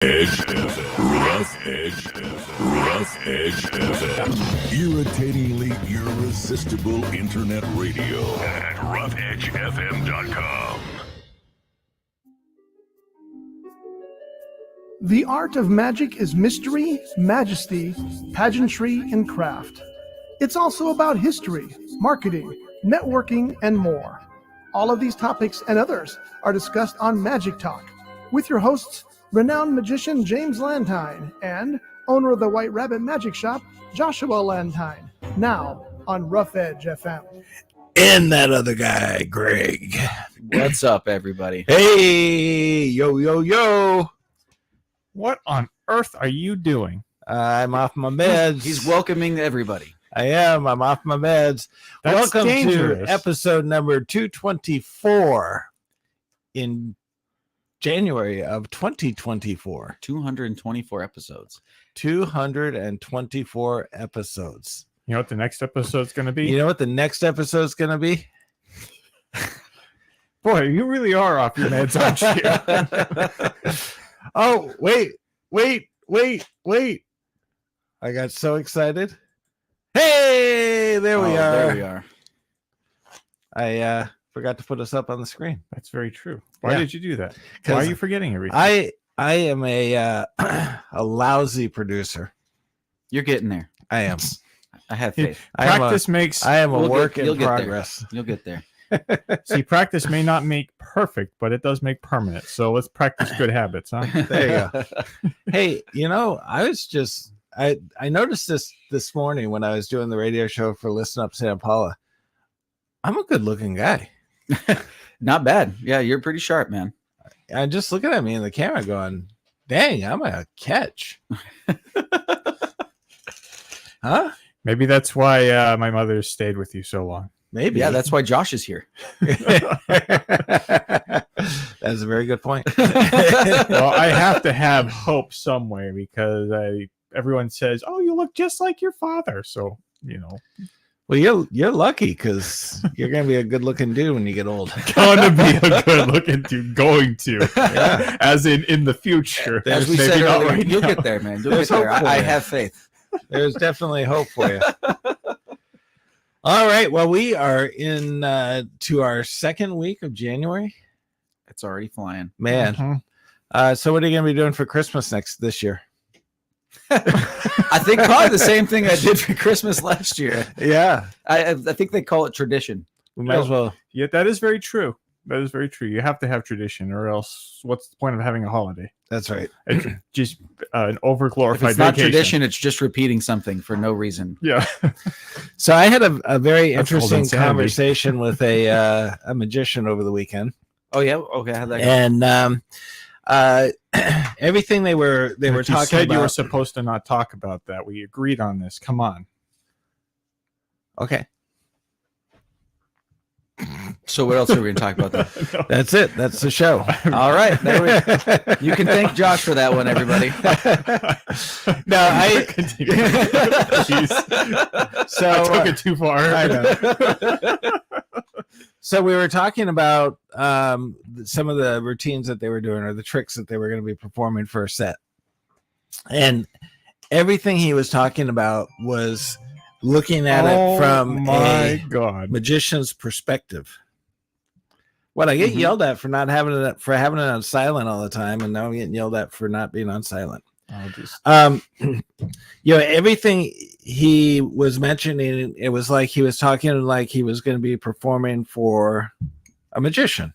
Edge, Rough Edge, Rough Edge FM. Irritatingly irresistible internet radio at roughedgefm.com. The art of magic is mystery, majesty, pageantry, and craft. It's also about history, marketing, networking, and more. All of these topics and others are discussed on Magic Talk with your hosts, renowned magician James Lantine and owner of the White Rabbit Magic Shop, Joshua Lantine. Now on Rough Edge FM. And that other guy, Greg. What's up, everybody? Hey, yo. What on earth are you doing? I'm off my meds. He's welcoming everybody. I am. I'm off my meds. That's Welcome dangerous. to episode number 224 in January of 2024. 224 episodes. 224 episodes. You know what the next episode's going to be? You know what the next episode's going to be? Boy, you really are off your meds, aren't you? Oh, wait. I got so excited. Hey, there we are. There we are. I forgot to put us up on the screen. That's very true. Why Yeah. did you do that? Why are you forgetting everything? I am a lousy producer. You're getting there. I am. I have faith. Practice makes... I am a We'll work get- you'll in get there. progress. You'll get there. See, practice may not make perfect, but it does make permanent. So let's practice good habits, huh? There you go. Hey, I was just I noticed this morning when I was doing the radio show for Listen Up Santa Paula. I'm a good looking guy. Not bad. Yeah, you're pretty sharp, man. I'm just looking at me in the camera going, dang, I'm a catch. Huh? Maybe that's why my mother stayed with you so long. Maybe. Yeah, that's why Josh is here. That's a very good point. Well, I have to have hope somewhere because everyone says, "Oh, you look just like your father." So, Well, you're lucky because you're gonna be a good looking dude when you get old. gonna be a good looking dude. Going to, Yeah. as in the future. As we Maybe said not earlier, right you'll now. get there, man. You'll There's get there. hope for I you. have faith. There's definitely hope for you. All right. Well, we are in to our second week of January. It's already flying. Man. Mhm. So what are you gonna be doing for Christmas this year? I think probably the same thing I did for Christmas last year. Yeah. I think they call it tradition. We might as well. Yeah, that is very true. That is very true. You have to have tradition, or else what's the point of having a holiday? That's right. It's just an If overglorified it's not vacation. tradition, it's just repeating something for no reason. Yeah. So I had a very That's called interesting insanity. conversation with a magician over the weekend. Oh yeah, okay. How'd that go? And everything they were You talking said about. you were supposed to not talk about that. We agreed on this. Come on. Okay, So what else are we going to talk about? Then? No. that's it. That's the show. All right, there we You can thank Josh for that one, everybody. No, I. Continue. Jeez. So I took it too far. I know. So we were talking about some of the routines that they were doing or the tricks that they were going to be performing for a set, and everything he was talking about was looking at it from my God. magician's perspective. What I get Mhm. yelled at for not having it having it on silent all the time, and now I'm getting yelled at for not being on silent. Oh, just Everything he was mentioning, it was like he was talking like he was going to be performing for a magician.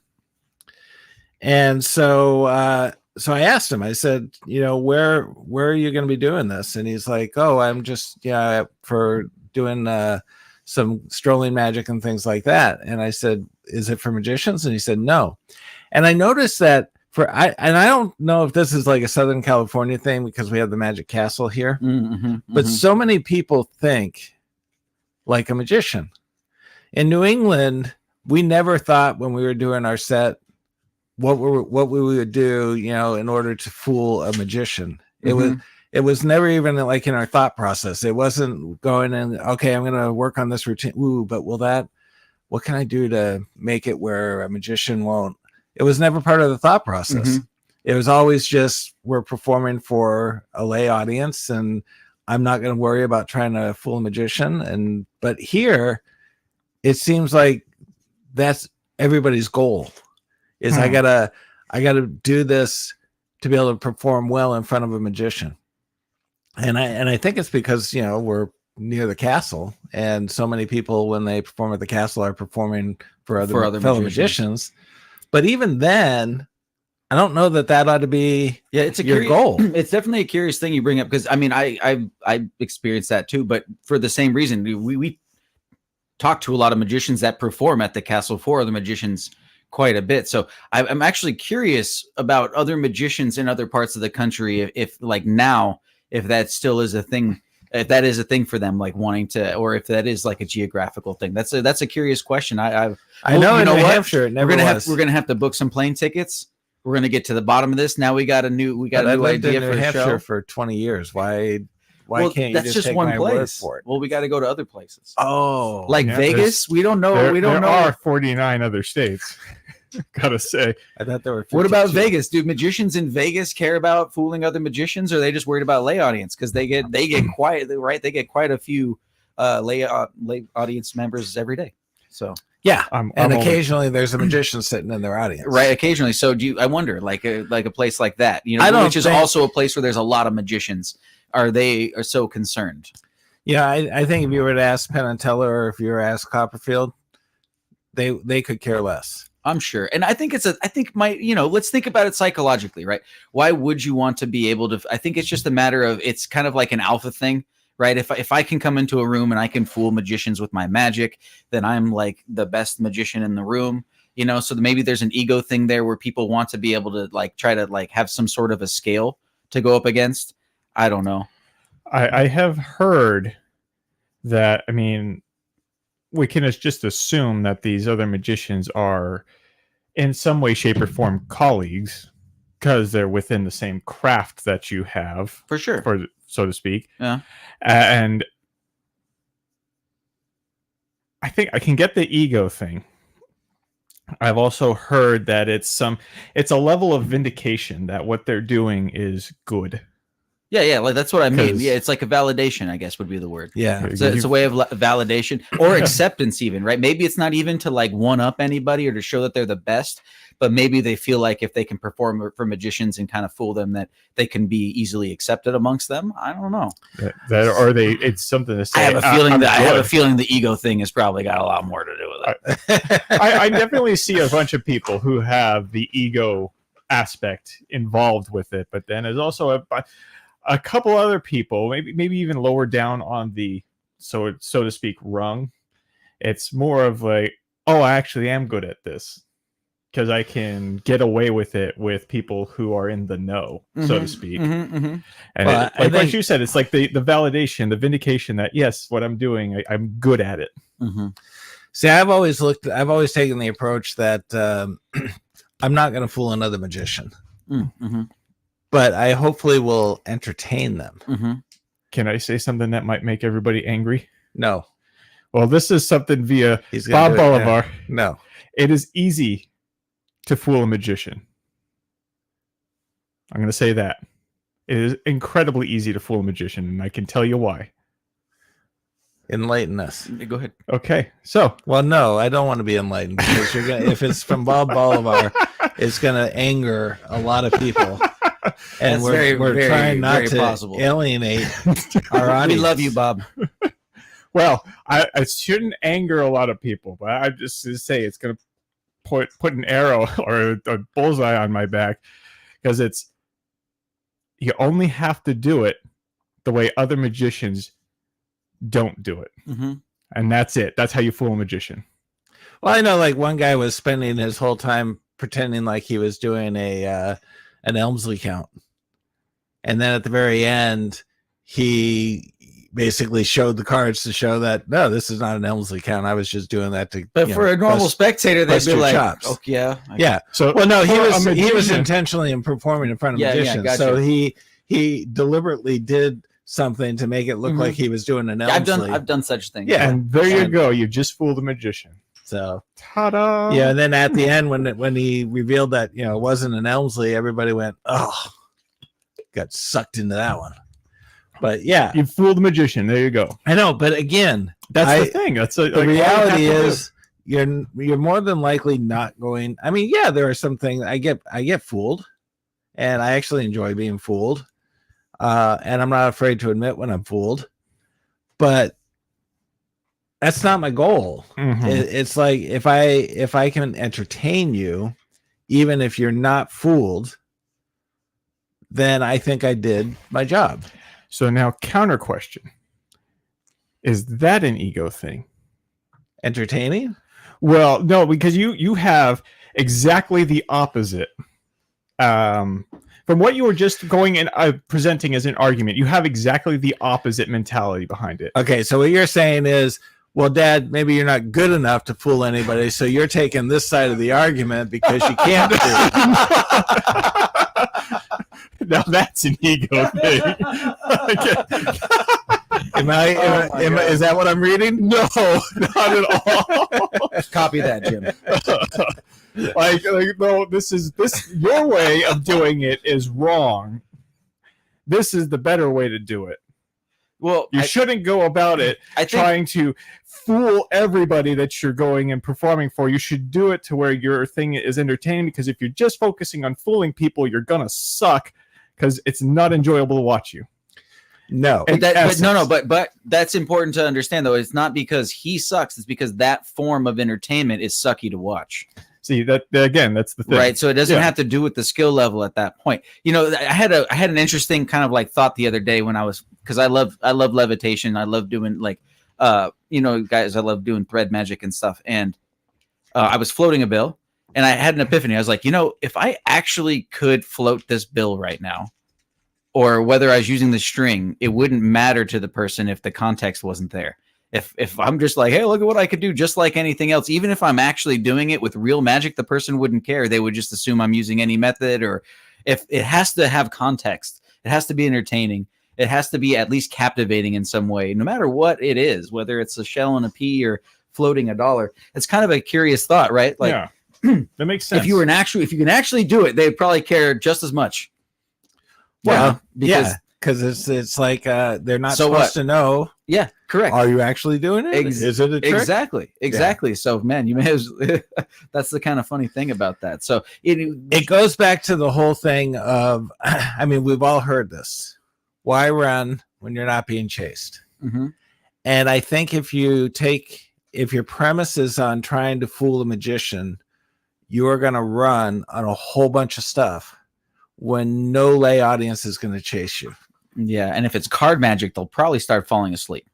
And so I asked him, I said, where are you going to be doing this? And he's like, oh, I'm just for doing some strolling magic and things like that. And I said, is it for magicians? And he said, no. And I noticed that I don't know if this is like a Southern California thing because we have the Magic Castle here, Mm-hmm, but so many people think like a magician. In New England, we never thought when we were doing our set what we would do, in order to fool a magician. It was never even like in our thought process. It wasn't going in, okay, I'm going to work on this routine. Ooh, but what can I do to make it where a magician won't? It was never part of the thought process. It was always just we're performing for a lay audience, and I'm not going to worry about trying to fool a magician. But here, it seems like that's everybody's goal. Is I gotta do this to be able to perform well in front of a magician, and I think it's because we're near the castle, and so many people when they perform at the castle are performing for other fellow magicians. But even then, I don't know that ought to be your goal. It's definitely a curious thing you bring up, because I mean I experienced that too, but for the same reason. We talk to a lot of magicians that perform at the castle for other magicians quite a bit. So I'm actually curious about other magicians in other parts of the country, if like now, if that still is a thing, if that is a thing for them, like wanting to, or if that is like a geographical thing. That's a curious question. I know in New what? Hampshire, it never we're gonna have to book some plane tickets. We're gonna get to the bottom of this. Now we got a new idea for New Hampshire show. for 20 years. Why can't you that's just take one my place word for it? Well, we got to go to other places. Oh, Like Vegas, we don't know. There are 49 other states. Gotta say, I thought there were 52. What about Vegas? Do magicians in Vegas care about fooling other magicians, or are they just worried about lay audience? Because they get quite right. They get quite a few lay audience members every day. So yeah, I'm occasionally there's a magician sitting in their audience, right? Occasionally. So I wonder, like a place like that, which is also a place where there's a lot of magicians. Are they so concerned? Yeah, I think if you were to ask Penn and Teller, or if you were to ask Copperfield, they could care less. I'm sure. And I think let's think about it psychologically, right? Why would you want to be able to, I think it's just a matter of, it's kind of like an alpha thing, right? If I can come into a room and I can fool magicians with my magic, then I'm like the best magician in the room, so maybe there's an ego thing there where people want to be able to like, try to like have some sort of a scale to go up against. I don't know. I have heard that, I mean, we can just assume that these other magicians are in some way, shape, or form colleagues, because they're within the same craft that you have, for sure, so to speak. Yeah. And I think I can get the ego thing. I've also heard that it's a level of vindication that what they're doing is good. Yeah, like that's what I mean. Yeah, it's like a validation, I guess would be the word. Yeah, it's a way of validation or acceptance, even, right? Maybe it's not even to like one up anybody or to show that they're the best, but maybe they feel like if they can perform for magicians and kind of fool them, that they can be easily accepted amongst them. I don't know. It's something to say. I have a feeling the ego thing has probably got a lot more to do with it. I definitely see a bunch of people who have the ego aspect involved with it, but then there's also a couple other people, maybe even lower down on the so to speak rung. It's more of like, oh, I actually am good at this because I can get away with it with people who are in the know, so to speak. And like you said, it's like the validation, the vindication that yes, what I'm doing, I'm good at it. See, I've always taken the approach that I'm not going to fool another magician. But I hopefully will entertain them. Can I say something that might make everybody angry? No. Well, this is something via Bob Bolivar. No. It is easy to fool a magician. I'm going to say that. It is incredibly easy to fool a magician, and I can tell you why. Enlighten us. Go ahead. Okay. So. Well, no, I don't want to be enlightened, because if it's from Bob Bolivar, it's going to anger a lot of people. And we're trying not to alienate our audience. We love you, Bob. Well, I shouldn't anger a lot of people, but I just to say it's going to put an arrow or a bullseye on my back, because you only have to do it the way other magicians don't do it. And that's it. That's how you fool a magician. Well, I know, like, one guy was spending his whole time pretending like he was doing an Elmsley count, and then at the very end he basically showed the cards to show that no, this is not an Elmsley count. I was just doing that to. But for a normal spectator, they'd be like, chops. "Oh yeah, yeah." So, well, no, he was intentionally performing in front of magicians. Gotcha. So he deliberately did something to make it look like he was doing an Elmsley. I've done such things. Yeah, and there you go. You just fooled a magician. So Ta-da! yeah, and then at the end when he revealed that it wasn't an Elmsley, everybody went, "Oh, got sucked into that one." But yeah, You fooled the magician. There you go. I know. But again, That's the thing. That's the reality is you're more than likely not going. I mean, yeah, there are some things I get fooled, and I actually enjoy being fooled, and I'm not afraid to admit when I'm fooled. But that's not my goal. It's like if I can entertain you, even if you're not fooled, then I think I did my job. So now, counter question: is that an ego thing? Entertaining? Well, no, because you have exactly the opposite. From what you were just going and presenting as an argument, you have exactly the opposite mentality behind it. Okay, so what you're saying is, well, Dad, maybe you're not good enough to fool anybody, so you're taking this side of the argument because you can't fool. Now that's an ego thing. Is that what I'm reading? No, not at all. Copy that, Jim. like no, this your way of doing it is wrong. This is the better way to do it. Well, You shouldn't go about it trying to fool everybody that you're going and performing for. You should do it to where your thing is entertaining, because if you're just focusing on fooling people, you're gonna suck because it's not enjoyable to watch you. No. But that's important to understand, though. It's not because he sucks. It's because that form of entertainment is sucky to watch. See, that again, that's the thing. Right. So it doesn't have to do with the skill level at that point. I had an interesting kind of like thought the other day when because I love levitation. I love doing guys, I love doing thread magic and stuff. And I was floating a bill and I had an epiphany. I was like, if I actually could float this bill right now, or whether I was using the string, it wouldn't matter to the person if the context wasn't there. If I'm just like, hey, look at what I could do, just like anything else, even if I'm actually doing it with real magic, the person wouldn't care. They would just assume I'm using any method. Or if it has to have context, it has to be entertaining. It has to be at least captivating in some way, no matter what it is, whether it's a shell and a pea or floating $1. It's kind of a curious thought, right? Like, yeah, that makes sense. If you can actually do it, they'd probably care just as much. Well, because it's like they're not So supposed what? to know. Yeah, correct. Are you actually doing it? Is it a trick? Exactly. Yeah. So, man, you may as that's the kind of funny thing about that. So it goes back to the whole thing of, I mean, we've all heard this. Why run when you're not being chased? Mm-hmm. And I think if your premise is on trying to fool a magician, you are going to run on a whole bunch of stuff when no lay audience is going to chase you. Yeah, and if it's card magic, they'll probably start falling asleep.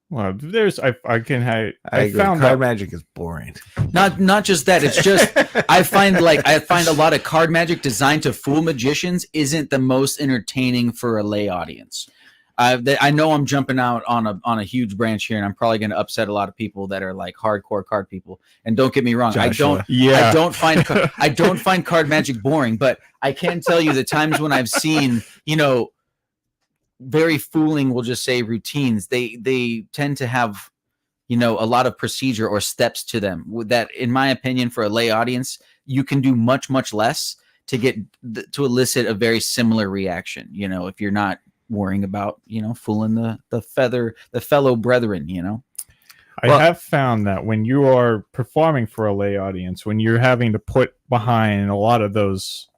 Well, I found card magic is boring. Not just that. It's just I find a lot of card magic designed to fool magicians isn't the most entertaining for a lay audience. I know I'm jumping out on a huge branch here, and I'm probably going to upset a lot of people that are like hardcore card people. And don't get me wrong, Joshua. I don't find card magic boring, but I can tell you the times when I've seen very fooling, we'll just say, routines. They tend to have a lot of procedure or steps to them that, in my opinion, for a lay audience, you can do much less to get to elicit a very similar reaction. If you're not worrying about fooling the fellow brethren. I have found that when you are performing for a lay audience, when you're having to put behind a lot of those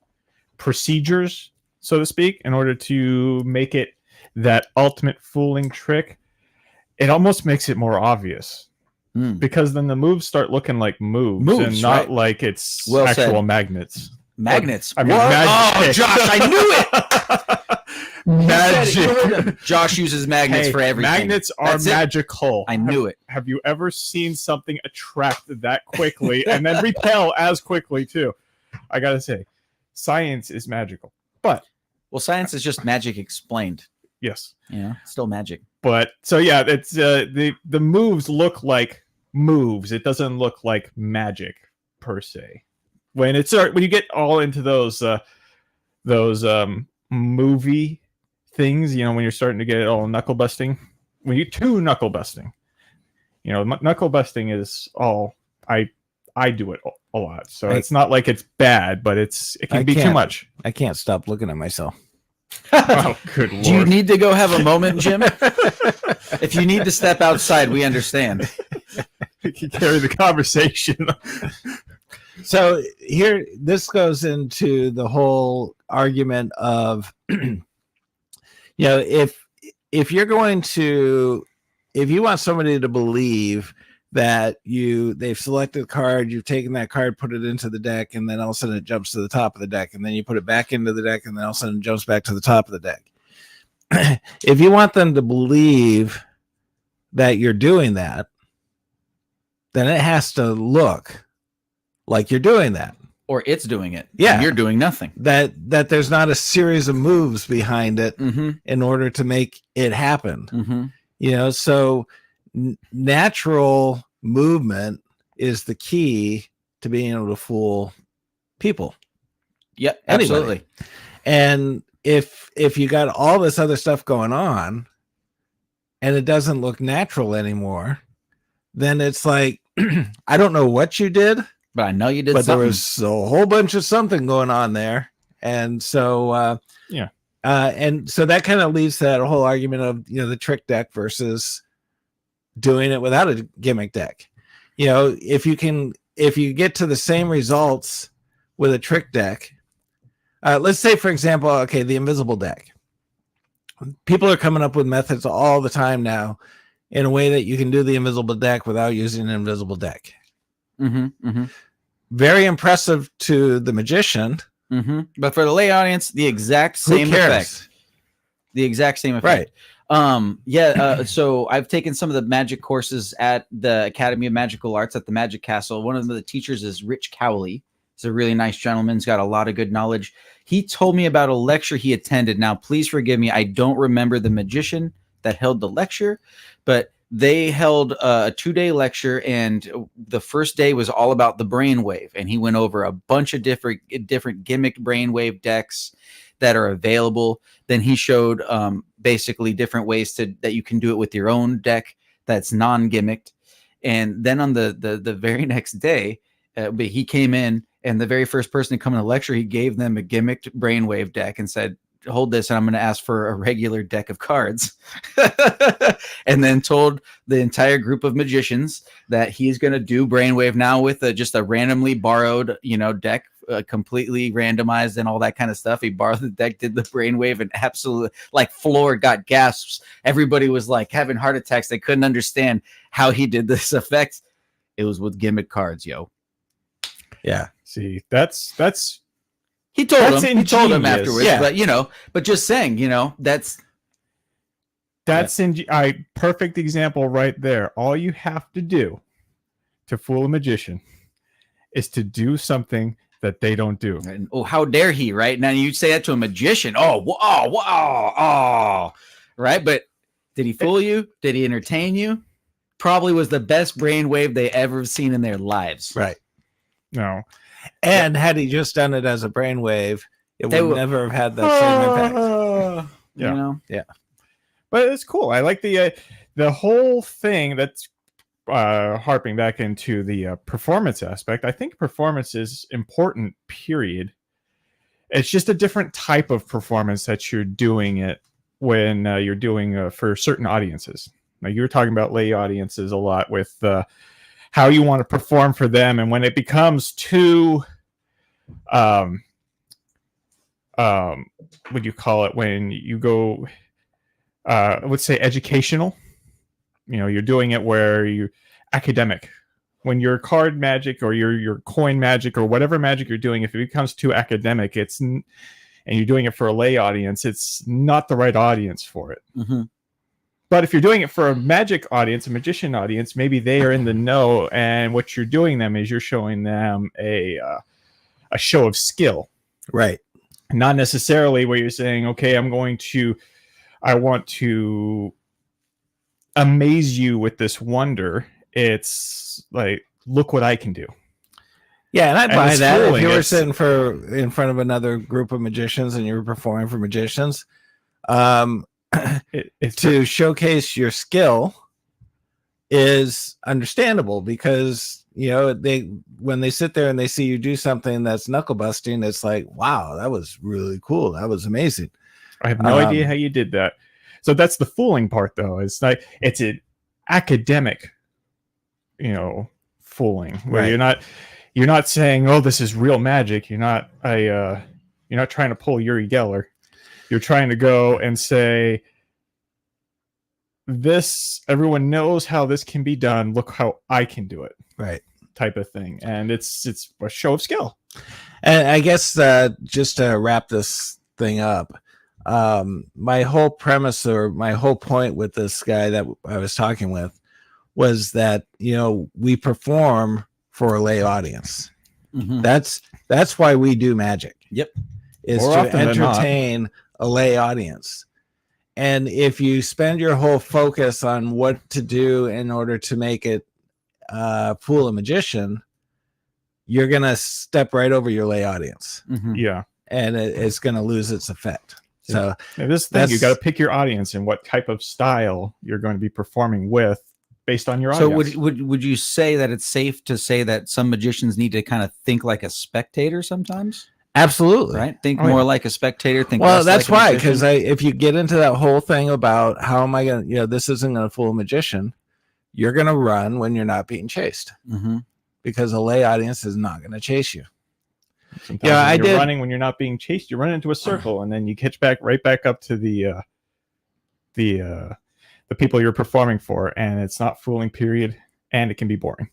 procedures, so to speak, in order to make it that ultimate fooling trick, it almost makes it more obvious. Because then the moves start looking like moves and not right? like it's Well actual said. magnets. Magnets. I mean, Oh, Josh, I knew it. Magic. Josh uses magnets for everything. Magnets are That's it. magical. I knew it. Have you ever seen something attract that quickly and then repel as quickly too? I gotta say, science is magical. But science is just magic explained. yes, Still magic. but so yeah, it's the moves look like moves. It doesn't look like magic per se. When you get all into those movie things, when you're starting to get all knuckle busting, when you too knuckle busting, You know, knuckle busting is all I do it a lot, so I- it's not like it's bad, but it can be too can't- much. I can't stop looking at myself. Oh, good lord! Do you need to go have a moment, Jim? If you need to step outside, we understand. You can carry the conversation. So here, this goes into the whole argument of, if you're going to, if you want somebody to believe that they've selected a card, you've taken that card, put it into the deck, and then all of a sudden it jumps to the top of the deck, and then you put it back into the deck, and then all of a sudden it jumps back to the top of the deck. If you want them to believe that you're doing that, then it has to look like you're doing that. Or it's doing it. Yeah. And you're doing nothing. That there's not a series of moves behind it Mm-hmm. in order to make it happen. Mm-hmm. So natural movement is the key to being able to fool people. Yep, Anybody. absolutely. And if you got all this other stuff going on and it doesn't look natural anymore, then it's like, I don't know what you did, But I know you did but something. there was a whole bunch of something going on there. And so and so that kind of leads to that whole argument of the trick deck versus doing it without a gimmick deck. If you get to the same results with a trick deck, let's say, for example, okay, the invisible deck. People are coming up with methods all the time now in a way that you can do the invisible deck without using an invisible deck. Mm-hmm. Mm-hmm. Very impressive to the magician. Mm-hmm. But for the lay audience, the exact same Who cares? effect. The exact same effect. Right. So I've taken some of the magic courses at the Academy of Magical Arts at the Magic Castle. One of the teachers is Rich Cowley. He's a really nice gentleman. He's got a lot of good knowledge. He told me about a lecture he attended. Now, please forgive me, I don't remember the magician that held the lecture, but they held a 2-day lecture, and the first day was all about the brainwave, and he went over a bunch of different gimmick brainwave decks that are available. Then he showed basically different ways that you can do it with your own deck that's non-gimmicked. And then on the very next day, he came in, and the very first person to come in the lecture, he gave them a gimmicked brainwave deck and said, hold this, and I'm going to ask for a regular deck of cards. And then told the entire group of magicians that he's going to do brainwave now with just a randomly borrowed, deck, completely randomized and all that kind of stuff. He borrowed the deck, did the brainwave, and absolutely floor got gasps. Everybody was having heart attacks. They couldn't understand how he did this effect. It was with gimmick cards, yo. Yeah. See, that's He told That's him. He told him ingenious. afterwards. Yeah. But just saying, that's perfect example right there. All you have to do to fool a magician is to do something that they don't do. and, oh, how dare he? Right now, you say that to a magician. Oh, right. But did he fool you? Did he entertain you? Probably was the best brainwave they ever seen in their lives. Right. No. And had he just done it as a brainwave, it They would would- never have had that same impact. Yeah. You know? But it's cool. I like the whole thing that's harping back into the performance aspect. I think performance is important, period. It's just a different type of performance that you're doing it when you're doing for certain audiences. Like you were talking about lay audiences a lot with how you want to perform for them. And when it becomes too, what do you call it? When you go, let's say educational, you're doing it where you're academic. When you're card magic or your coin magic or whatever magic you're doing, if it becomes too academic, and you're doing it for a lay audience, it's not the right audience for it. Mm-hmm. But if you're doing it for a magic audience, a magician audience, maybe they are in the know, and what you're doing them is you're showing them a show of skill. Right. Not necessarily where you're saying, okay, I want to amaze you with this wonder. It's like, look what I can do. Yeah, and I'd And buy it's that fooling. if you were It's- sitting in front of another group of magicians and you were performing for magicians. It's To showcase your skill, is understandable because when they sit there and they see you do something that's knuckle busting, it's like, wow, that was really cool. That was amazing. I have no idea how you did that. So that's the fooling part, though. It's like it's an academic, fooling where Right. you're not saying, "Oh, this is real magic." You're not trying to pull Uri Geller. You're trying to go and say, "This, everyone knows how this can be done. Look how I can do it." Right. Type of thing, and it's a show of skill. And I guess just to wrap this thing up, my whole premise or my whole point with this guy that I was talking with was that we perform for a lay audience. Mhm. That's why we do magic. Yep. Is More to often than not. entertain a lay audience. And if you spend your whole focus on what to do in order to make it fool a magician, you're gonna step right over your lay audience, Mhm. Yeah. and it's gonna lose its effect. So Now, this thing, you got to pick your audience and what type of style you're going to be performing with based on your So audience. would you say that it's safe to say that some magicians need to kind of think like a spectator sometimes, absolutely. right? Think Oh, more yeah. like a spectator. Think Well, less that's like a why, magician? because if you get into that whole thing about how am I gonna, this isn't gonna fool a magician, you're gonna run when you're not being chased Mhm. because a lay audience is not gonna chase you. Sometimes Yeah, when I you're did- running when you're not being chased. You run into a circle, and then you catch right back up to the people you're performing for, and it's not fooling. Period, and it can be boring.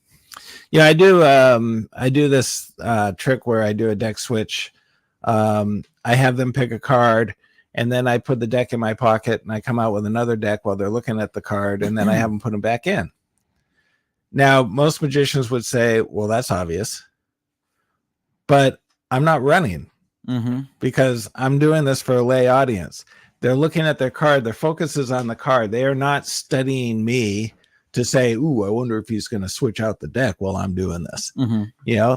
Yeah, I do this trick where I do a deck switch. I have them pick a card, and then I put the deck in my pocket, and I come out with another deck while they're looking at the card, and then I have them put them back in. Now, most magicians would say, well, that's obvious. But I'm not running Mhm. because I'm doing this for a lay audience. They're looking at their card. Their focus is on the card. They are not studying me to say, ooh, I wonder if he's going to switch out the deck while I'm doing this. Mhm.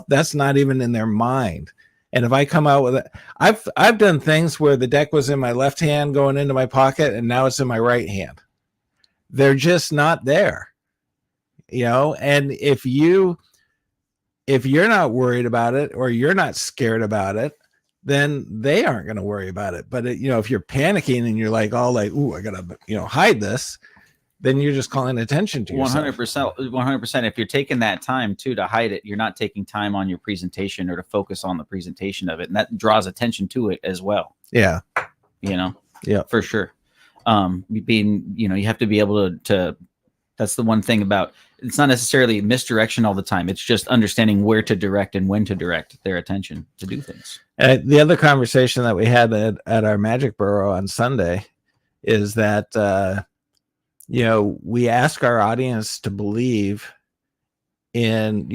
That's not even in their mind. And if I come out with it, I've done things where the deck was in my left hand going into my pocket, and now it's in my right hand. They're just not there. And if you're not worried about it or you're not scared about it, then they aren't going to worry about it. But if you're panicking and you're like, ooh, I gotta hide this, then you're just calling attention to yourself. 100%. If you're taking that time too to hide it, you're not taking time on your presentation or to focus on the presentation of it, and that draws attention to it as well. Yeah. Yeah. For sure. You have to be able to. That's the one thing about it's not necessarily misdirection all the time. It's just understanding where to direct and when to direct their attention to do things. The other conversation that we had at our Magic Burrow on Sunday is that we ask our audience to believe in,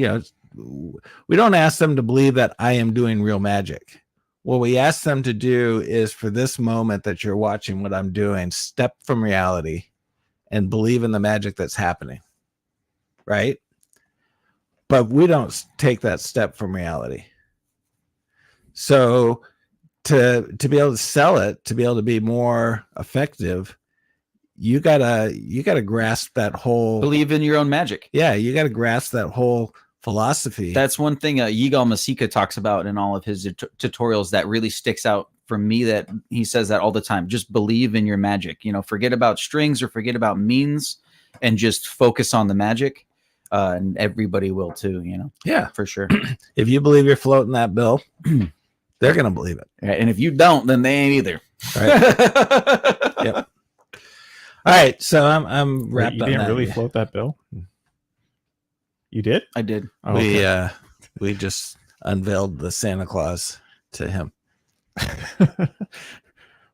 we don't ask them to believe that I am doing real magic. What we ask them to do is for this moment that you're watching what I'm doing, step from reality and believe in the magic that's happening. Right? But we don't take that step from reality. So to be able to sell it, to be able to be more effective, you gotta grasp that whole Believe in your own magic. Yeah, you gotta grasp that whole philosophy. That's one thing Yigal Masika talks about in all of his tutorials that really sticks out for me, that he says that all the time. Just believe in your magic. Forget about strings or forget about means and just focus on the magic. And everybody will too, Yeah, for sure. if you believe you're floating that bill, they're gonna believe it. And if you don't, then they ain't either. Right. Yep. All right, so I'm Wait, wrapped you on didn't that. really float that bill? You did? I did. Oh, okay. We just unveiled the Santa Claus to him.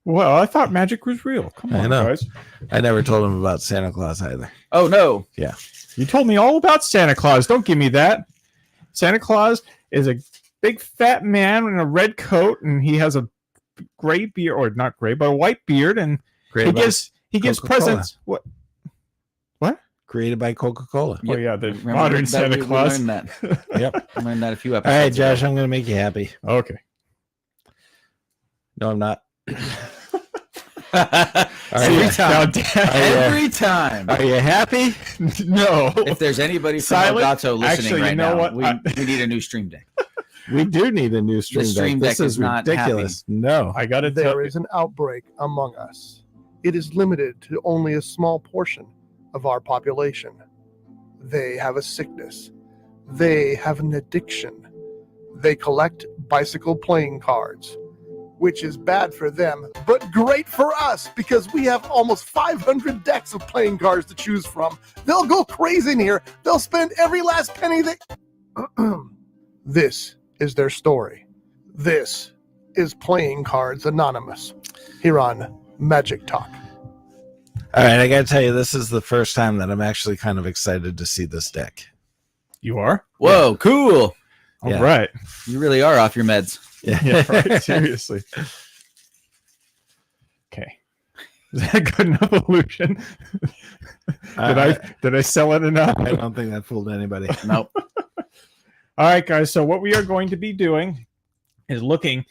Well, I thought magic was real. Come I on, know. guys. I never told him about Santa Claus either. Oh no. You told me all about Santa Claus. Don't give me that. Santa Claus is a big fat man in a red coat, and he has a gray beard, or not gray, but a white beard, and he gives Coca-Cola. presents. What? Created by Coca-Cola. Oh yeah, the Remember modern that Santa we Claus. learned that. Yep. I learned that a few All episodes. right, Josh, ago. I'm going to make you happy. Okay. No, I'm not. Every time. Every time. Are you happy? No. If there's anybody from Silent? Elgato listening Actually, right you know now, what? we need a new Stream Deck. We do need a new Stream Deck. Stream This Deck is is not ridiculous. No. I got to tell There is an outbreak among us. It is limited to only a small portion of our population. They have a sickness. They have an addiction. They collect bicycle playing cards, which is bad for them, but great for us because we have almost 500 decks of playing cards to choose from. They'll go crazy in here. They'll spend every last penny they... This is their story. This is Playing Cards Anonymous here on Magic Talk. All right, I got to tell you, this is the first time that I'm actually kind of excited to see this deck. you are. Whoa, cool. All Yeah. right. You really are off your meds. Yeah, right. Seriously. Okay. Is that good enough illusion? Did I sell it enough? I don't think that fooled anybody. Nope. All right, guys. So what we are going to be doing is looking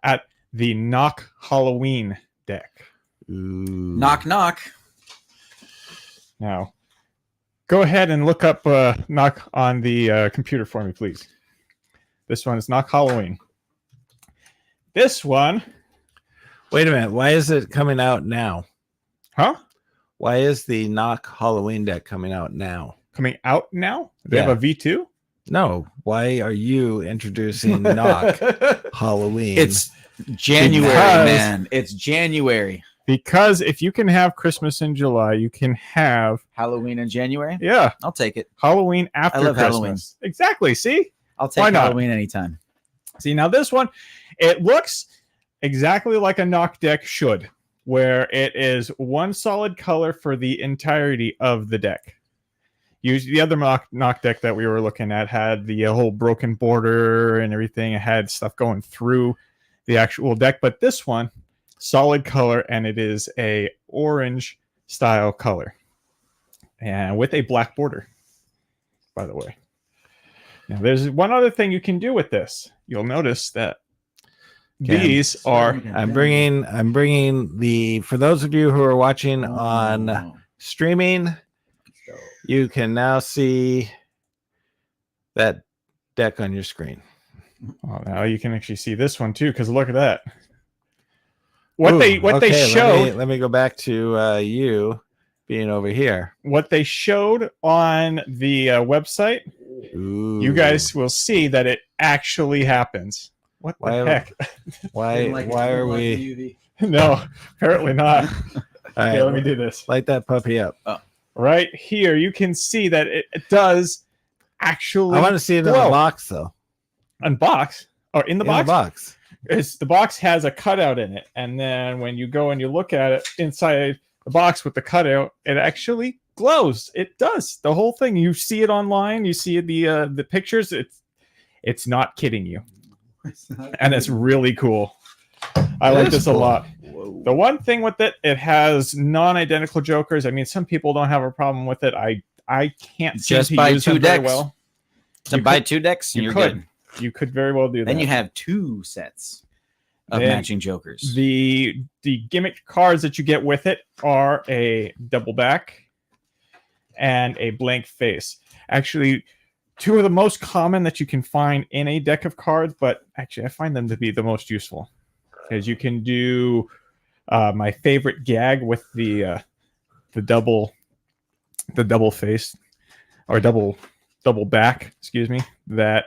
at the Knock Halloween deck. Ooh. Knock, knock. Now, go ahead and look up Knock on the computer for me, please. This one is Knock Halloween. This one, Wait a minute. Why is it coming out now? huh? Why is the Knock Halloween deck coming out now? Coming out now? They have a V2? No. Why are you introducing Knock Halloween? It's January, Because- man. It's January. Because if you can have Christmas in July, you can have, Halloween in January? yeah, I'll take it. Halloween after I love Christmas. Halloween. Exactly. See? I'll take Why not? Halloween anytime. See, now this one, it looks exactly like a Knock deck should, where it is one solid color for the entirety of the deck. Usually, the other knock deck that we were looking at had the whole broken border and everything. It had stuff going through the actual deck, but this one, solid color, and it is a orange style color, and with a black border. By the way, now there's one other thing you can do with this. You'll notice that Okay. these are I'm bringing the, for those of you who are watching on streaming, you can now see that deck on your screen. Oh, now you can actually see this one too, because look at that. What Ooh, they okay, showed Let me go back to you being over here. what they showed on the website. Ooh. You guys will see that it actually happens. What the Why- heck? Why are we? No, apparently not. All Okay, right, let me do this. light that puppy up. Right here, you can see that it does actually I want to see it in the glow. box though. Unbox or in the In box. the box. The box has a cutout in it, and then when you go and you look at it inside the box with the cutout, it actually glows. It does the whole thing. You see it online. You see the pictures. It's not kidding you, and it's really cool. I like is this a cool. lot. The one thing with it, it has non-identical jokers. I mean, some people don't have a problem with it. I can't seem Just to buy use two them very decks. well. So You buy could- 2 decks and you you're could. good. You could very well do that. Then you have 2 sets of Then matching jokers. The gimmick cards that you get with it are a double back and a blank face. Actually, 2 of the most common that you can find in a deck of cards, but actually I find them to be the most useful because you can do my favorite gag with the double face or double back, excuse me, that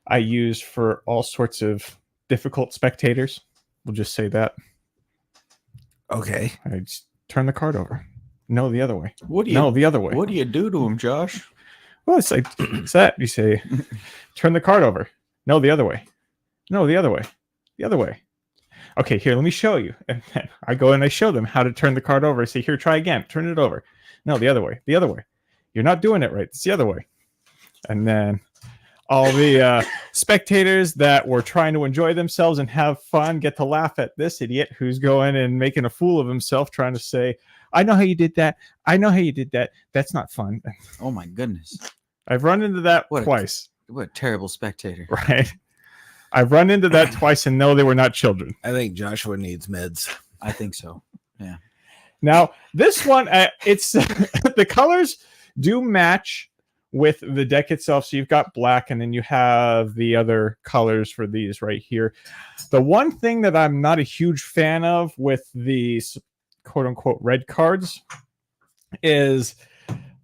I use for all sorts of difficult spectators. We'll just say that. Okay. I just turn the card over. No, the other way. What do you No, the other way. What do you do to him, Josh? Well, it's like it's that. You say, turn the card over. No, the other way. No, the other way. The other way. Okay, here, let me show you. And then I go and I show them how to turn the card over. I say, here, try again. Turn it over. No, the other way. The other way. You're not doing it right. It's the other way. And then all the spectators that were trying to enjoy themselves and have fun get to laugh at this idiot who's going and making a fool of himself, trying to say, I know how you did that. I know how you did that. That's not fun. Oh my goodness. I've run into that What a- twice, What a terrible spectator. right? I've run into that twice and no, they were not children. I think Joshua needs meds. I think so. Yeah. Now this one, it's the colors do match with the deck itself. So you've got black, and then you have the other colors for these right here. The one thing that I'm not a huge fan of with these quote unquote red cards is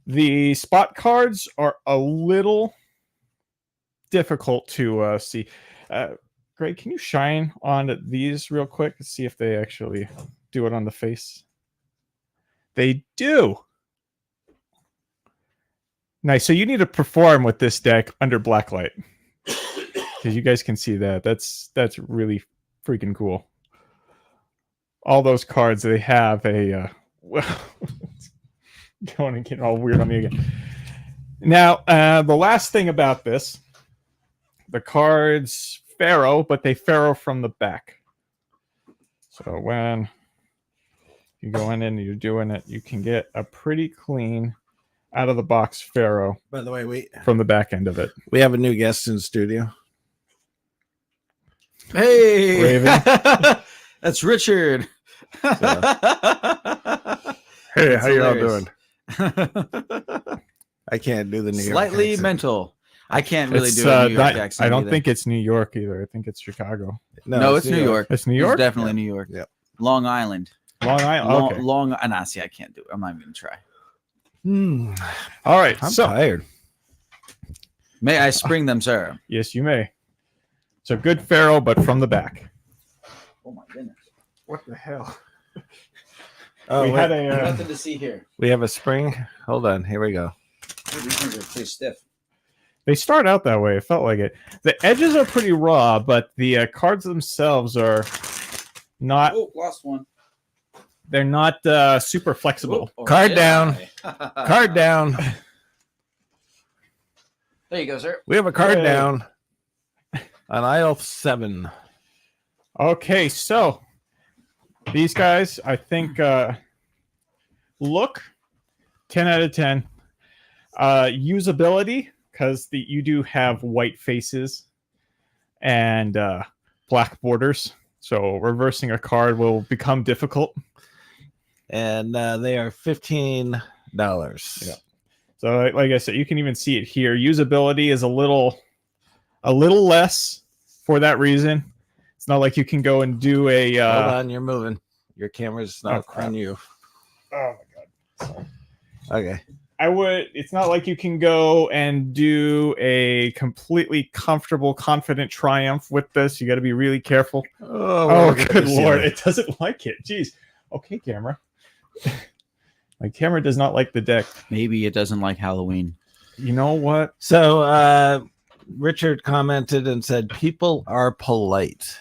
the spot cards are a little difficult to see. Greg, can you shine on these real quick and see if they actually do it on the face? They do. Nice. So you need to perform with this deck under black light, because you guys can see that. That's really freaking cool. All those cards, they have a going and getting all weird on me again. Now, the last thing about this, the cards Pharaoh, but they Pharaoh from the back. So when you go in and you're doing it, you can get a pretty clean out of the box Pharaoh. By the way, from the back end of it. we have a new guest in the studio. Hey, Raven. That's Richard. Hey, That's how y'all hilarious. doing? I can't do the New York Slightly accent. mental. I can't really It's, do a New York not- accent. I don't either. think it's New York either. I think it's Chicago. No, it's New York. It's New It's York? definitely New York. Yep. Long Island. Long Island. Okay. Long. Nah, see, I can't do it. I'm not even gonna try. All right. I'm so tired. May I spring them, sir? yes, you may. So good Pharaoh, but from the back. Oh my goodness. What the hell? Oh, we wait, had a Nothing to see here. we have a spring. Hold on. Here we go. Ooh, these things are pretty stiff. they start out that way. It felt like it. The edges are pretty raw, but the cards themselves are not. Oh, lost one. They're not super flexible. Or Card did down. I? Card down. There you go, sir. We have a card Yay. down on aisle 7. Okay, so these guys, I think, look 10 out of 10. Usability, because you do have white faces and black borders, so reversing a card will become difficult. And they are $15. Yeah. So, like I said, you can even see it here. Usability is a little less for that reason. It's not like you can go and do a. Hold on, you're moving. Your camera's not crap. on you. Oh my god. Okay. It's not like you can go and do a completely comfortable, confident triumph with this. You got to be really careful. Oh, good lord. It doesn't like it. Jeez. Okay, camera. My camera does not like the deck. Maybe it doesn't like Halloween. You know what? So Richard commented and said, people are polite.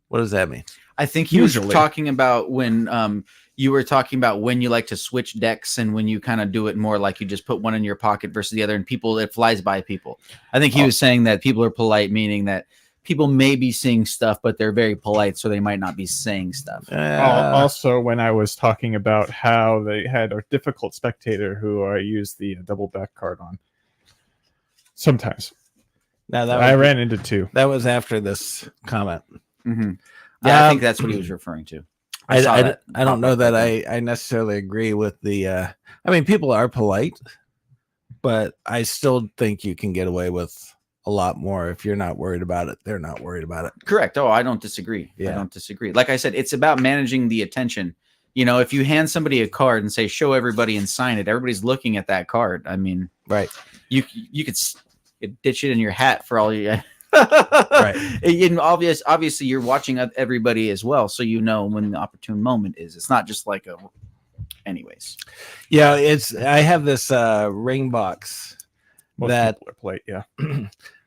What does that mean? I think he was Usually. talking about when you were talking about when you like to switch decks and when you kind of do it more like you just put one in your pocket versus the other, and people, it flies by people. I think he was saying that people are polite, meaning that people may be seeing stuff, but they're very polite, so they might not be saying stuff. Also, when I was talking about how they had a difficult spectator who I used the double back card on. Sometimes. now that I was, ran into two. that was after this comment. Mm-hmm. Yeah, I think Um, that's what he was referring to. saw I that don't pop know up that right I necessarily agree with the I mean, people are polite, but I still think you can get away with a lot more if you're not worried about it. They're not worried about it. Correct. Oh, I don't disagree. I Yeah. don't disagree. Like I said, it's about managing the attention. You know, if you hand somebody a card and say, show everybody and sign it, everybody's looking at that card. I mean, Right. you could ditch it in your hat for all you. Right. And obviously, you're watching everybody as well, so you know when the opportune moment is. It's not just like a. Anyways, Yeah, I have this ring box Most that people are polite, yeah.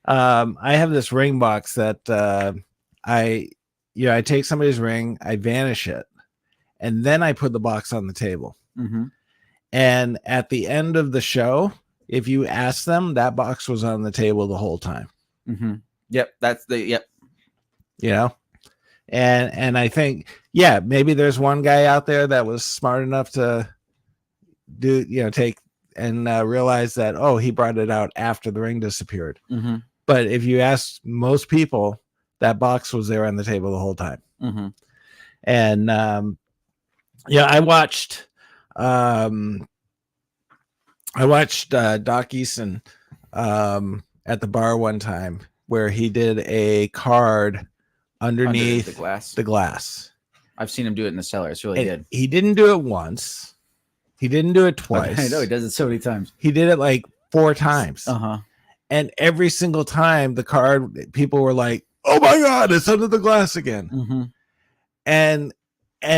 I have this ring box that I take somebody's ring, I vanish it, and then I put the box on the table. mm-hmm. And at the end of the show, if you ask them, that box was on the table the whole time. Mm-hmm. Yep, that's the yep. You know, and I think, yeah, maybe there's one guy out there that was smart enough to take and realize that, oh, he brought it out after the ring disappeared. Mm-hmm. But if you ask most people, that box was there on the table the whole time. Mm-hmm. And Yeah, I watched Doc Eason at the bar one time where he did a card underneath the glass. I've seen him do it in the cellar. It's really good. He didn't do it once. He didn't do it twice. I know he does it so many times. He did it like 4 times. Uh-huh. And every single time the card, people were like, "Oh my God, it's under the glass again." Mm-hmm. And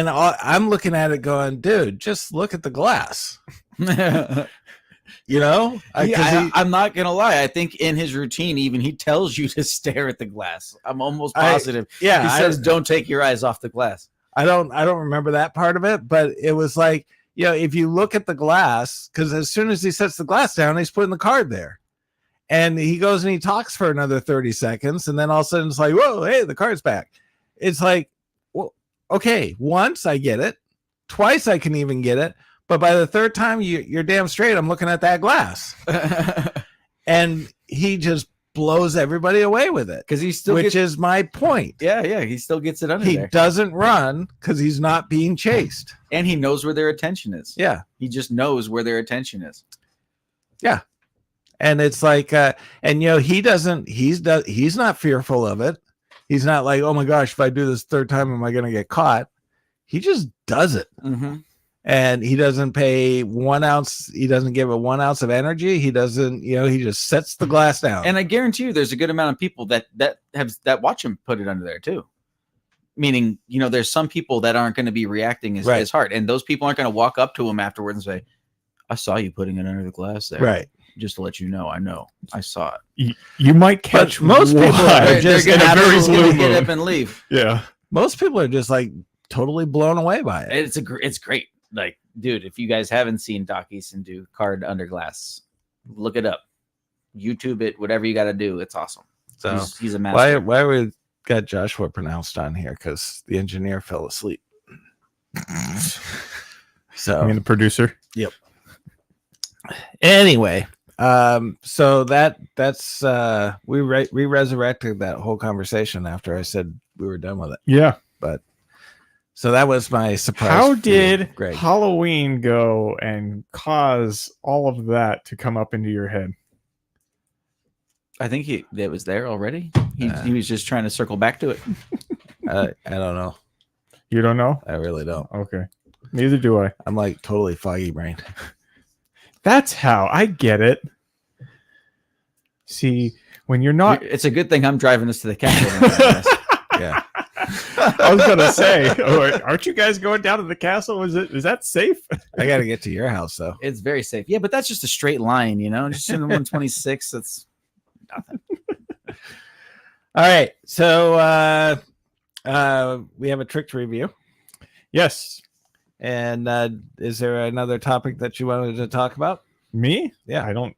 I'm looking at it going, dude, just look at the glass. You know? I'm not going to lie. I think in his routine, even he tells you to stare at the glass. I'm almost positive. He says, don't take your eyes off the glass. I don't remember that part of it, but it was like, you know, if you look at the glass, because as soon as he sets the glass down, he's putting the card there. And he goes and he talks for another 30 seconds. And then all of a sudden it's like, whoa, hey, the card's back. It's like, well, okay, once I get it, twice I can even get it. But by the third time, you're damn straight. I'm looking at that glass. And he just blows everybody away with it. Because he still is my point. Yeah, he still gets it under he there. Doesn't run because he's not being chased. And he knows where their attention is. Yeah. He just knows where their attention is. Yeah. And it's like, and you know, he's not fearful of it. He's not like, oh my gosh, if I do this third time, am I going to get caught? He just does it. Mm-hmm. And he doesn't pay 1 ounce. He doesn't give it 1 ounce of energy. He doesn't, you know, he just sets the glass down. And I guarantee you there's a good amount of people that watch him put it under there too. Meaning, you know, there's some people that aren't going to be reacting as hard. And those people aren't going to walk up to him afterwards and say, I saw you putting it under the glass there. Right. Just to let you know, I saw it. You might catch most people are just they're in a very gonna blue get mood. up and leave. Yeah. Most people are just like totally blown away by it. It's great. Like, dude, if you guys haven't seen Doc Eason do card under glass, look it up, YouTube it, whatever you got to do. It's awesome. So he's a master. Why we got Joshua pronounced on here? Because the engineer fell asleep. So I mean, the producer. Yep. Anyway, so that's we resurrected that whole conversation after I said we were done with it. Yeah. But so that was my surprise. How did Greg. Halloween go and cause all of that to come up into your head? I think it was there already. He was just trying to circle back to it. I don't know. You don't know? I really don't. Okay. Neither do I. I'm like totally foggy brained. That's how I get it. See, when you're not, it's a good thing I'm driving this to the castle. Yeah. I was gonna say, aren't you guys going down to the castle? Is that safe? I got to get to your house though. It's very safe. Yeah, but that's just a straight line, you know. Just in the 126. That's nothing. All right, so we have a trick to review. Yes. And is there another topic that you wanted to talk about? Me? Yeah. I don't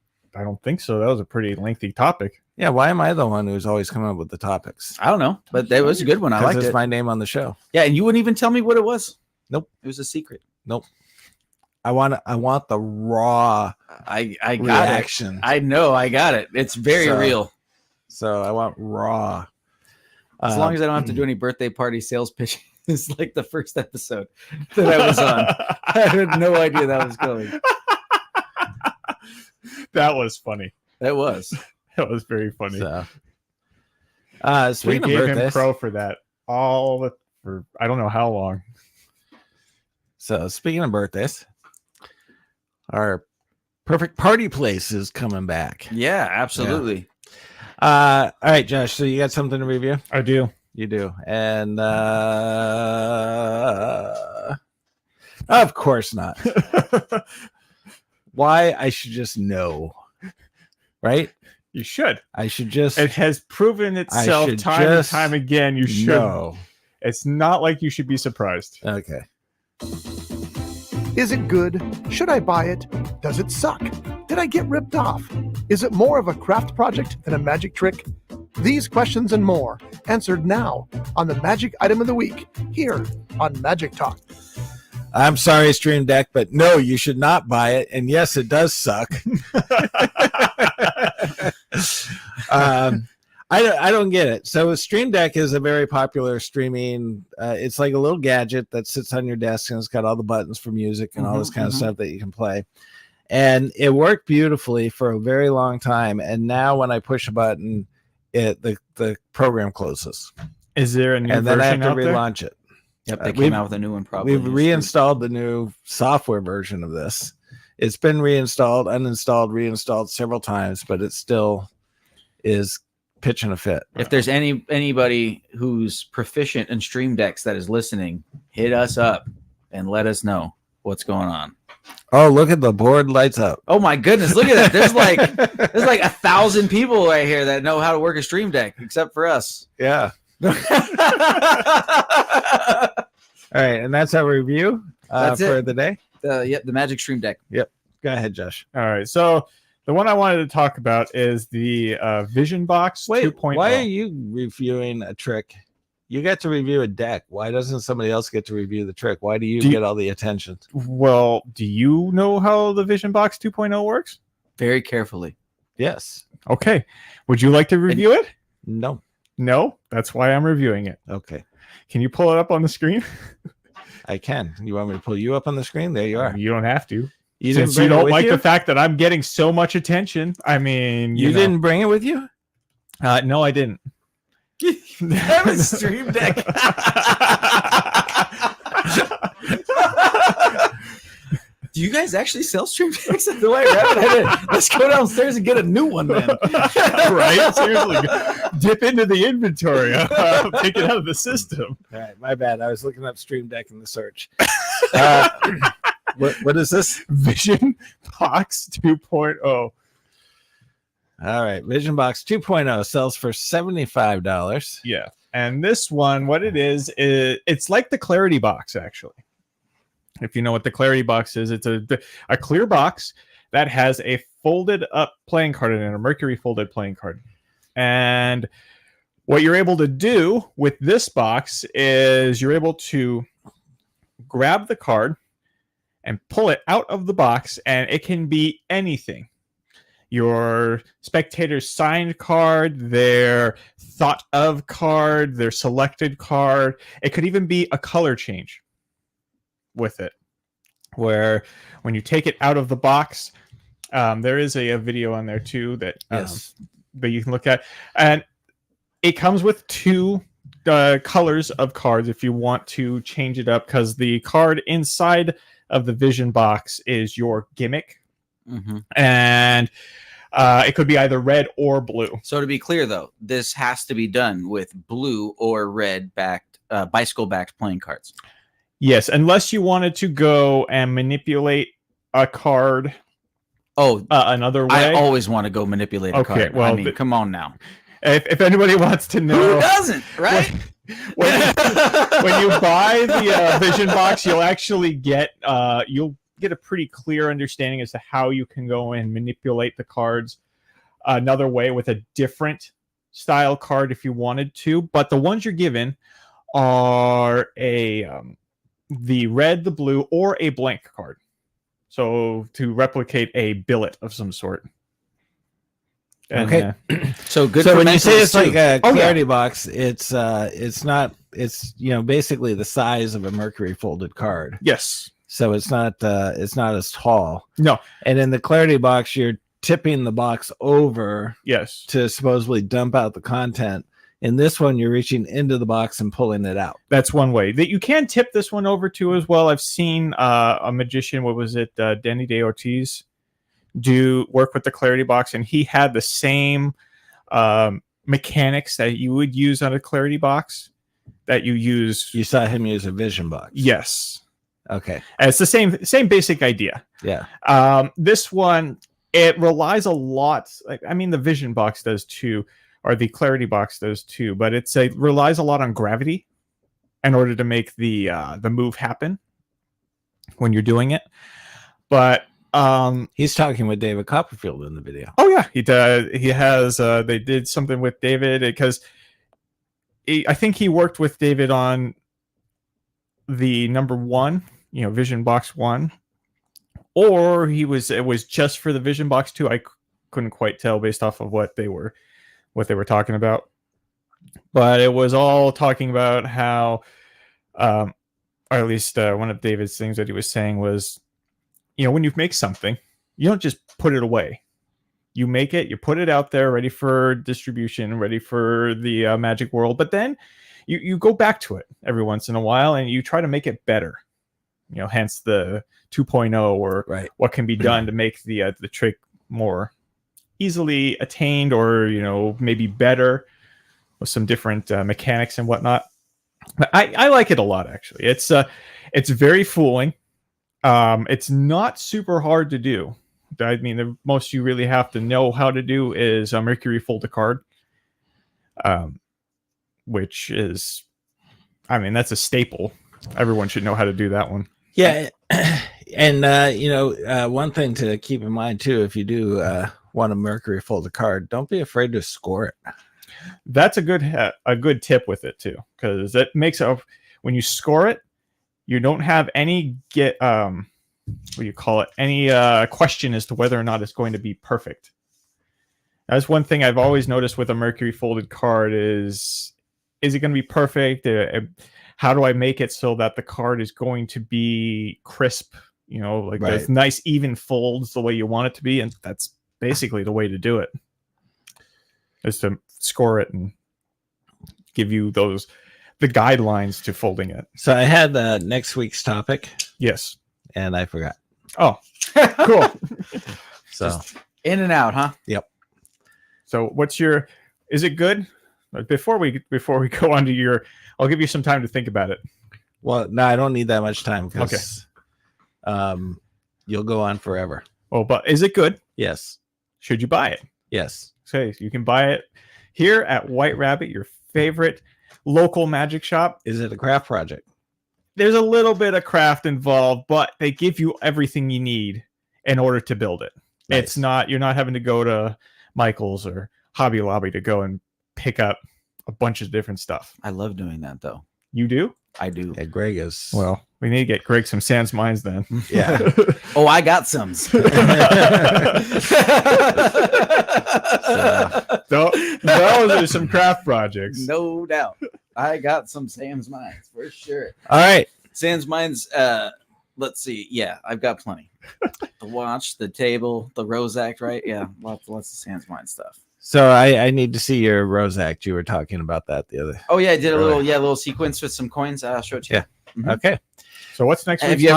think so. That was a pretty lengthy topic. Yeah, why am I the one who's always coming up with the topics? I don't know, but that was a good one. I liked it's it. my name on the show. Yeah, and you wouldn't even tell me what it was. Nope. It was a secret. Nope. I want the raw I got reaction. it. I know, I got it. It's very real. So I want raw. As long as I don't have to do any birthday party sales pitching. It's like the first episode that I was on. I had no idea that was going. That was funny. That was. That was very funny. So, we speaking of gave him birthdays, pro for that for I don't know how long. So speaking of birthdays, our perfect party place is coming back. Yeah, absolutely. All right, Josh. So you got something to review? I do. You do. And of course not. Why? I should just know. Right? You should. I should just. It has proven itself time and time again. You should know. It's not like you should be surprised. Okay. Is it good? Should I buy it? Does it suck? Did I get ripped off? Is it more of a craft project than a magic trick? These questions and more answered now on the Magic Item of the Week here on Magic Talk. I'm sorry, Stream Deck, but no, you should not buy it. And yes, it does suck. I don't get it. So Stream Deck is a very popular streaming. It's like a little gadget that sits on your desk and it's got all the buttons for music and all this kind of stuff that you can play. And it worked beautifully for a very long time. And now when I push a button, the program closes. Is there a new And then I have version to out there? relaunch it. Yep, they came out with a new one probably. We've reinstalled the new software version of this. It's been reinstalled, uninstalled, reinstalled several times, but it still is pitching a fit. If there's anybody who's proficient in Stream Decks that is listening, hit us up and let us know what's going on. Oh, look at the board lights up. Oh my goodness, look at that. There's like 1,000 people right here that know how to work a Stream Deck, except for us. Yeah. All right, and that's our review That's for it. the day. The Magic Stream Deck. Go ahead, Josh. All right. So the one I wanted to talk about is the Vision Box 2.0. Why are you reviewing a trick? You get to review a deck. Why doesn't somebody else get to review the trick? Why do you get all the attention? Well, do you know how the Vision Box 2.0 works? Very carefully. Yes. Okay. Would you like to review it? No. No. That's why I'm reviewing it. Okay. Can you pull it up on the screen? I can. You want me to pull you up on the screen? There you are. You don't have to. You Since bring you it don't with like you? the fact that I'm getting so much attention. I mean, You know. didn't bring it with you? No, I didn't. Have a Stream Deck. Do you guys actually sell Stream Decks at the White Rabbit? Let's go downstairs and get a new one then. Right? Seriously. Dip into the inventory. Pick it out of the system. All right, my bad. I was looking up Stream Deck in the search. What is this? Vision Box 2.0. All right, Vision Box 2.0 sells for $75. Yeah. And this one, what it is it's like the Clarity Box, actually. If you know what the Clarity Box is, it's a clear box that has a folded up playing card in it, a Mercury folded playing card. And what you're able to do with this box is you're able to grab the card and pull it out of the box, and it can be anything. Your spectator's signed card, their thought of card, their selected card. It could even be a color change with it, where when you take it out of the box, there is a video on there too that that you can look at, and it comes with two colors of cards if you want to change it up, because the card inside of the Vision Box is your gimmick. And it could be either red or blue. So to be clear, though, this has to be done with blue or red backed, bicycle backed playing cards. Yes, unless you wanted to go and manipulate a card. Another way. I always want to go manipulate a card. Well, I mean, come on now. If anybody wants to know, Who doesn't, right? when you buy the Vision Box, you'll actually get a pretty clear understanding as to how you can go and manipulate the cards another way with a different style card if you wanted to. But the ones you're given are the red, the blue, or a blank card. So to replicate a billet of some sort. And, Okay. So good. So for when you say it's mentals, like too. a Clarity Box, it's not, it's basically the size of a Mercury folded card. yes. So it's not as tall. No. And in the Clarity Box, you're tipping the box over Yes. to supposedly dump out the content. In this one, you're reaching into the box and pulling it out. That's one way that you can tip this one over to as well. I've seen a magician, what was it, Danny Day Ortiz, do work with the Clarity Box, and he had the same mechanics that you would use on a Clarity Box that you use. You saw him use a Vision Box. Yes, Okay. and it's the same basic idea. Yeah. This one, it relies a lot. I mean, the Vision Box does too, or the Clarity Box does too, but it relies a lot on gravity in order to make the move happen when you're doing it. But He's talking with David Copperfield in the video. oh yeah, he has. They did something with David because I think he worked with David on the number one, Vision Box 1, or it was just for the Vision Box 2. I couldn't quite tell based off of what they were what they were talking about. But it was all talking about how, or at least one of David's things that he was saying was, when you make something, you don't just put it away. You make it, you put it out there, ready for distribution, ready for the magic world. But then you go back to it every once in a while and you try to make it better. Hence the 2.0 or what can be done to make the trick more easily attained, or maybe better with some different mechanics and whatnot. But I like it a lot, actually. It's very fooling. It's not super hard to do. I mean, the most you really have to know how to do is a Mercury fold a card, which is, that's a staple. Everyone should know how to do that one. Yeah. And, one thing to keep in mind, too, if you do want a Mercury fold a card, don't be afraid to score it. That's a good tip with it, too, because it makes it, when you score it, you don't have any any question as to whether or not it's going to be perfect. That's one thing I've always noticed with a Mercury folded card is it going to be perfect? How do I make it so that the card is going to be crisp? Those nice even folds the way you want it to be. And that's basically the way to do it, is to score it and give you the guidelines to folding it. So I had next week's topic. Yes. And I forgot. Oh, cool. So Just in and out, huh? Yep. So is it good? Before we go on to I'll give you some time to think about it. Well, no, I don't need that much time because you'll go on forever. Oh, but is it good? Yes. Should you buy it? Yes. Okay, you can buy it here at White Rabbit, your favorite local magic shop. Is it a craft project? There's a little bit of craft involved, but they give you everything you need in order to build it. Nice. You're not having to go to Michael's or Hobby Lobby to go and pick up a bunch of different stuff. I love doing that, though. You do? I do. Yeah, Greg is. Well, we need to get Greg some Sans Mines then. Yeah. Oh, I got some. Those are some craft projects. No doubt. I got some Sans Mines for sure. All right. Sans Mines, let's see. Yeah, I've got plenty. The watch, the table, the Rose Act, right? Yeah, lots of Sans Mines stuff. So I need to see your Rose Act. You were talking about that the other. Oh yeah, I did a little sequence with some coins. I'll show it to you. Yeah. Mm-hmm. Okay. So what's next? Have you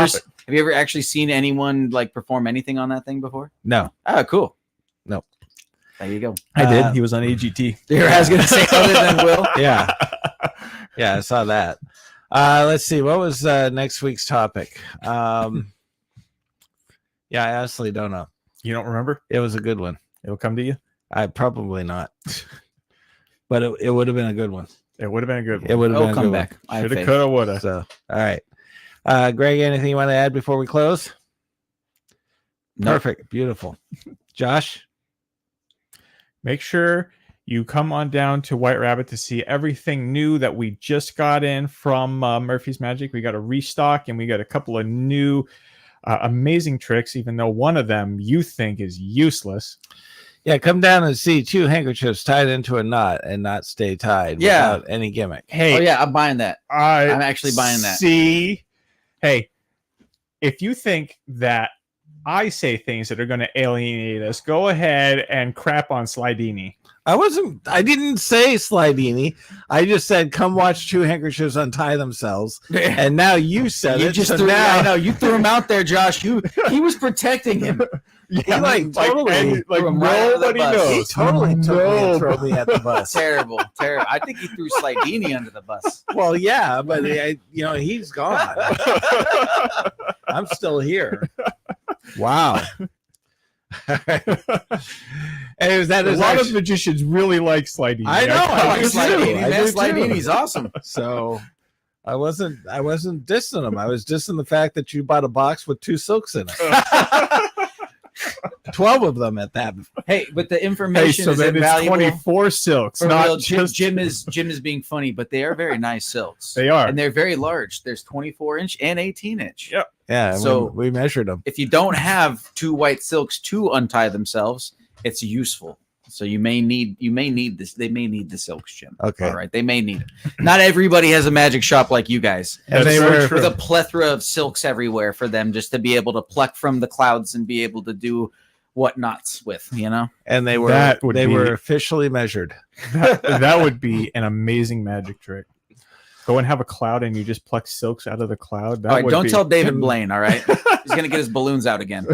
ever actually seen anyone perform anything on that thing before? No. Oh, cool. No. There you go. I did. He was on AGT. I was gonna say other than Will. Yeah. Yeah, I saw that. Let's see. What was next week's topic? Yeah, I honestly don't know. You don't remember? It was a good one. It'll come to you. I probably not, but it would have been a good one. It would have been a good one. It would have been a come good back. Shoulda, coulda, woulda. one. So, all right. Greg, anything you want to add before we close? Nope. Perfect. Beautiful. Josh? Make sure you come on down to White Rabbit to see everything new that we just got in from Murphy's Magic. We got a restock and we got a couple of new amazing tricks, even though one of them you think is useless. Yeah, come down and see 2 handkerchiefs tied into a knot and not stay tied without any gimmick. Hey, Oh yeah, I'm buying that. I'm actually buying that. See, hey, if you think that I say things that are going to alienate us, go ahead and crap on Slidini. I didn't say Slidini. I just said, come watch 2 handkerchiefs untie themselves. And now you said You it. just so threw, now, I know you threw him out there, Josh. He was protecting him. He totally threw him right under the nobody bus. knows. He totally took me and threw me at the bus. Terrible. I think he threw Slidini under the bus. Well, yeah, but he's gone. I'm still here. Wow. Anyways, that A is lot of magicians really like Slidini. I know. I do too. Slidini. I Man, do too. Slidini's awesome. So I wasn't dissing him. I was dissing the fact that you bought a box with 2 silks in it. 12 of them at that. Hey, but the Hey, information so is then it's invaluable. 24 silks. For Not real, just Jim is being funny, but they are very nice silks. They are. and they're very large. There's 24-inch and 18-inch. Yep. Yeah, So- we measured them. If you don't have 2 white silks to untie themselves, it's useful. So you may need this. They may need the silks, Jim. Okay. All right. They may need it. Not everybody has a magic shop like you guys. And That's they so were true. With a plethora of silks everywhere for them just to be able to pluck from the clouds and be able to do whatnots with, and they were That would they be- were officially measured. That would be an amazing magic trick. Go and have a cloud and you just pluck silks out of the cloud. That All right, would don't be- tell David Blaine, all right? He's going to get his balloons out again.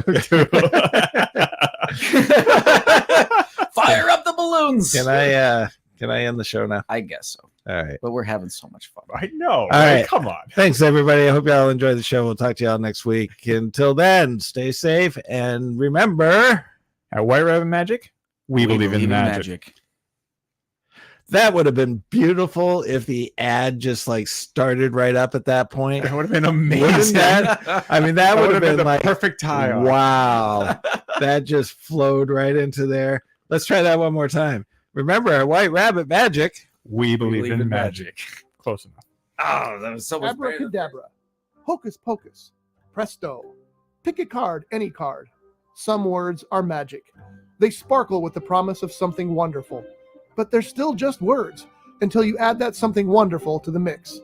Fire up the balloons. Can I end the show now? I guess so. All right. But we're having so much fun. I know. All right. Come on. Thanks, everybody. I hope y'all enjoy the show. We'll talk to y'all next week. Until then, stay safe and remember, At White Rabbit Magic, we believe in magic. that would have been beautiful if the ad just like started right up at that point. That would have been Wouldn't amazing. that? I mean, that would have been the like perfect tie. wow. That just flowed right into there. Let's try that one more time. Remember, at White Rabbit Magic. We believe in magic. Close enough. Oh, that was so much better. Abracadabra, hocus pocus, presto. Pick a card, any card. Some words are magic. They sparkle with the promise of something wonderful. But they're still just words until you add that something wonderful to the mix.